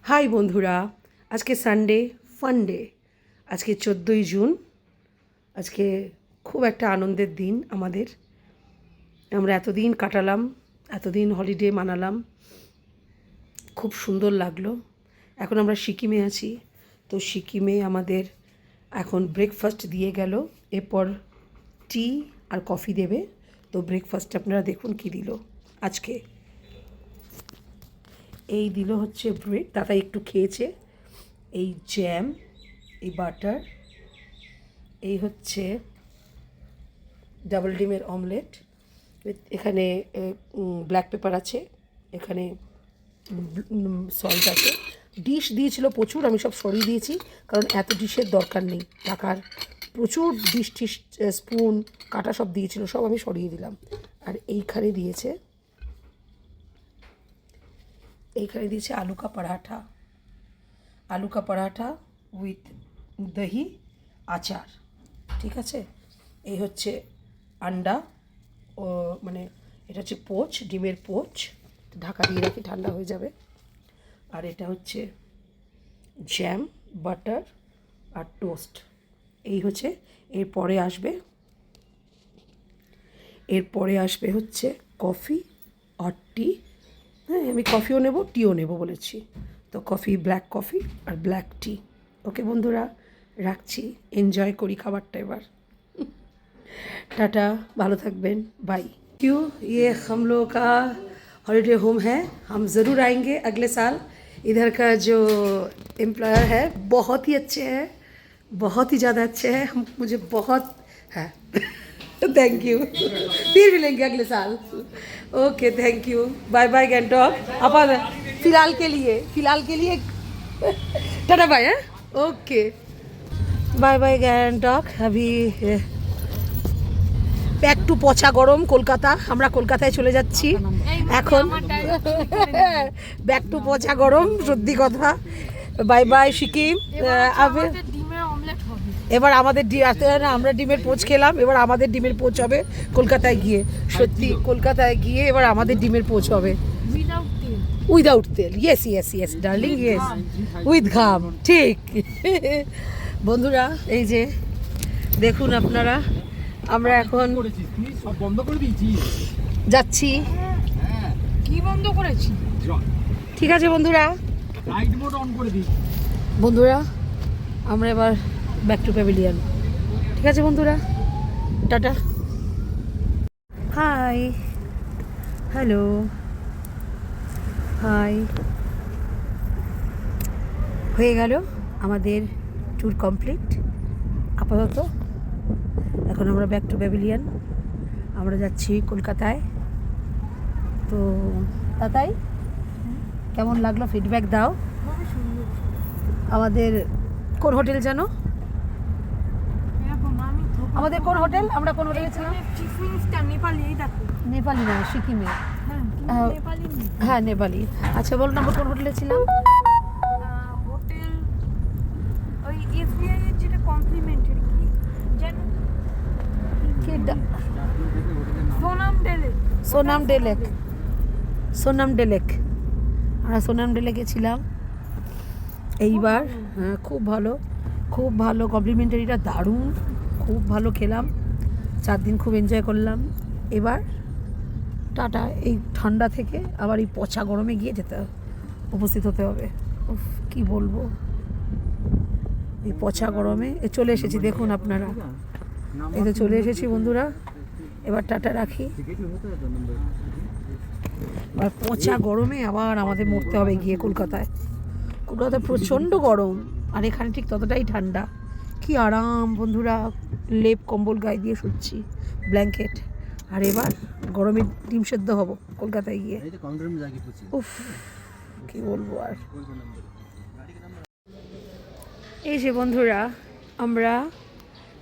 High বন্ধুরা, আজকে Sunday funday. আজকে 14ই জুন। আজকে খুব একটা আনন্দের দিন আমাদের। আমরা এতদিন কাটালাম, এতদিন হলিডে মানালাম, খুব সুন্দর লাগলো। এখন আমরা সিকিমে আছি, তো সিকিমে আমাদের এখন ব্রেকফাস্ট দিয়ে গেল, এরপর টি আর কফি দেবে। তো ব্রেকফাস্ট আপনারা দেখুন কী দিল আজকে। এই দিল হচ্ছে ব্রেড, দাদা একটু খেয়েছে। এই জ্যাম, এই বাটার, এই হচ্ছে ডাবল ডিমের অমলেট, এখানে ব্ল্যাক পেপার আছে, এখানে সল্ট আছে। ডিশ দিয়েছিল প্রচুর, আমি সব সরিয়ে দিয়েছি কারণ এত ডিশের দরকার নেই টাকার। প্রচুর ডিশ টিশ স্পুন কাটা সব দিয়েছিল, সব আমি সরিয়ে দিলাম। আর এইখানে দিয়েছে আলু কা পরাঠা উইথ দহি আচার, ঠিক আছে। এই হচ্ছে আন্ডা, ও মানে এটা হচ্ছে পোচ, ডিমের পোচ, ঢাকা দিয়ে রাখি ঠান্ডা হয়ে যাবে। আর এটা হচ্ছে জ্যাম, বাটার আর টোস্ট। এই হচ্ছে এরপরে আসবে হচ্ছে কফি আর টি। হ্যাঁ, আমি কফিও নেব, টিও নেব বলেছি। তো কফি, ব্ল্যাক কফি আর ব্ল্যাক টি। ওকে বন্ধুরা, রাখছি, এনজয় করি খাবারটা এবার। टाटा, ভালো থাকবেন, बाय। क्यों ये हम लोग का हॉलीडे होम है, हम ज़रूर आएंगे अगले साल। इधर का जो एम्प्लॉयर है बहुत ही अच्छे हैं, बहुत ही ज़्यादा अच्छे हैं, हम मुझे बहुत है थैंक यू, फिर मिलेंगे अगले साल। Okay, thank you, bye bye Gangtok. अपन फिलहाल के लिए tata bye. Okay, bye bye Gangtok. अभी ব্যাক টু পচা গরম কলকাতা, আমরা কলকাতায় চলে যাচ্ছি এখন। ব্যাক টু পচা গরম, সত্যি কথা। Bye bye Sikkim. এবার আমাদের আমরা ডিমের পোচ খেলাম, এবার আমাদের ডিমের পোচ হবে কলকাতায় গিয়ে। সত্যি কলকাতায় গিয়ে এবার আমাদের ডিমের পোচ হবে উইদাউট তেল। Yes yes yes darling, yes, with ঘাম, ঠিক। বন্ধুরা, এই যে দেখুন আপনারা, আমরা এখন যাচ্ছি। কি বন্ধ করেছি? ঠিক আছে বন্ধুরা, আমরা এবার ব্যাক টু প্যাভিলিয়ন। ঠিক আছে বন্ধুরা, টাটা। High, hello, high. হয়ে গেল আমাদের ট্যুর কমপ্লিট আপাতত। এখন আমরা ব্যাক টু প্যাভিলিয়ন, আমরা যাচ্ছি কলকাতায়। তো তাই কেমন লাগলো ফিডব্যাক দাও। আমাদের কোন হোটেল জানো? আমাদের কোন হোটেল, আমরা কোন হোটেলে ছিলাম? নেপালি না, সিকিমে। হ্যাঁ নেপালি। আচ্ছা বলুন, আমরা কোন হোটেলে ছিলাম? সোনাম ডেলেক। আমরা সোনাম ডেলেকে ছিলাম এইবার। হ্যাঁ, খুব ভালো কমপ্লিমেন্টারিটা দারুণ, খুব ভালো খেলাম। 4 দিন খুব এনজয় করলাম। এবার টাটা। এই ঠান্ডা থেকে আবার এই পচা গরমে গিয়ে উপস্থিত হতে হবে। উফ, কি বলবো, এই পচা গরমে চলে এসেছি। দেখুন আপনারা, এই তো চলে এসেছি বন্ধুরা। এবার টাটা রাখি। আর পচা গরমে আবার আমাদের মরতে হবে গিয়ে কলকাতায়। কলকাতায় প্রচণ্ড গরম, আর এখানে ঠিক ততটাই ঠান্ডা। কি আরাম বন্ধুরা, লেপ কম্বল গায়ে দিয়ে শুচ্ছি, ব্ল্যাঙ্কেট। আর এবার গরমে ডিম সেদ্ধ হব কলকাতায় গিয়ে। উফ, কি বলবো আর। এই যে বন্ধুরা, আমরা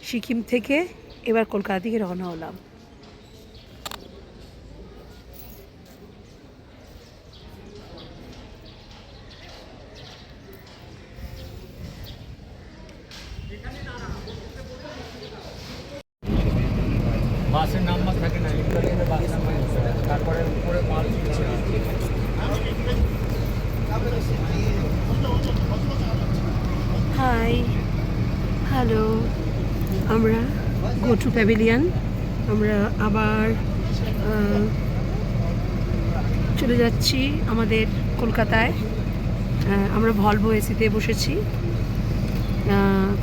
সিকিম থেকে এবার কলকাতা থেকে রওনা হলাম। বাসের নাম্বার থাকে না, বাস নাম্বার, তারপরে উপরে মাল হ্যালো, আমরা গো টু প্যাভিলিয়ন। আমরা আবার চলে যাচ্ছি আমাদের কলকাতায়। আমরা ভলভো এসিতে বসেছি।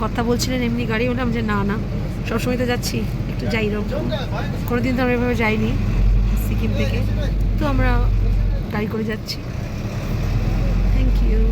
কথা বলছিলেন এমনি গাড়ি, বললাম যে না না সবসময় তো যাচ্ছি, একটু যাই রকম। কোনোদিন তো আমরা এভাবে যাইনি সিকিম থেকে, তো আমরা গাড়ি করে যাচ্ছি। Thank you.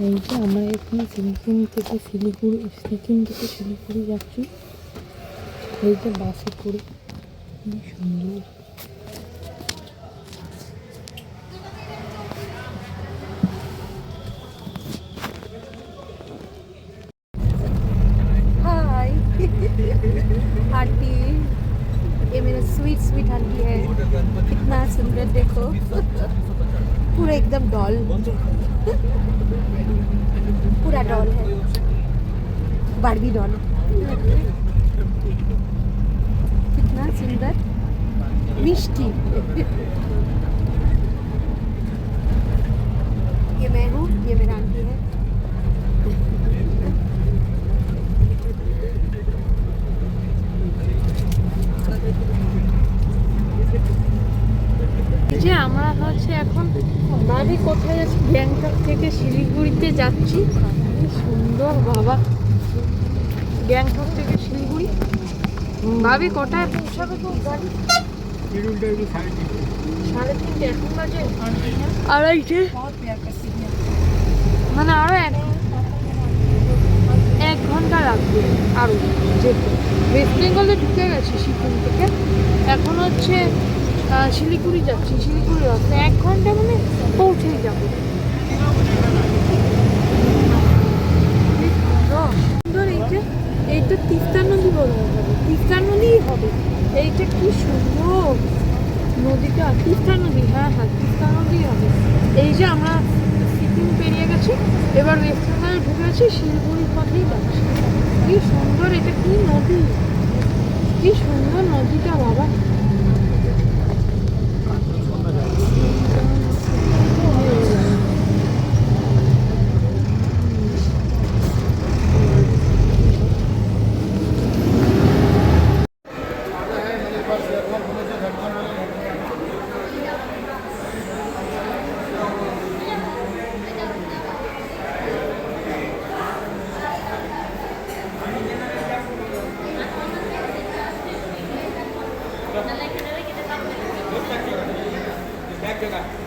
এই যে আমরা এখানে সিকিম থেকে শিলিগুড়ি যাচ্ছি। এই যে বাসে করে, কি সুন্দর। हाय आंटी, ये मेरा स्वीट स्वीट आंटी है। कितना सुंदर देखो, पूरा एकदम डॉल, पूरा डॉल है, बारबी डॉल। कितना सुंदर मिष्टी। ये मैं हूँ, ये मेरा आंटी है। এই যে আমরা হচ্ছে এখন ভাবি কোথায় যাচ্ছি, গ্যাংটক থেকে শিলিগুড়িতে যাচ্ছি। কি সুন্দর বাবা, গ্যাংটক থেকে শিলিগুড়ি। ভাবি কোথায় পৌঁছাবে তো গাড়ি? সাড়ে তিনটে, এখন বাজে আড়াইটে। মানে আরো এক ঘন্টা লাগবে আরো যেতে। ওয়েস্ট বেঙ্গলে ঢুকে গেছি সিকিম থেকে, এখন হচ্ছে শিলিগুড়ি যাচ্ছি। শিলিগুড়ি রাস্তা 1 ঘন্টা মানে পৌঁছেই যাবো। সুন্দর এই যে, এই তো তিস্তা নদী বলা হবে, তিস্তা নদীই হবে। এইটা কি সুন্দর নদীটা, তিস্তা নদী। হ্যাঁ হ্যাঁ, তিস্তা নদী হবে। এই যে আমরা সিকিম পেরিয়ে গেছি, এবার ওয়েস্ট বেঙ্গলে ঢুকে গেছি, শিলিগুড়ির পথেই যাচ্ছি। কি সুন্দর, এটা কি নদী, কি সুন্দর নদীটা বাবা। এক জায়গায়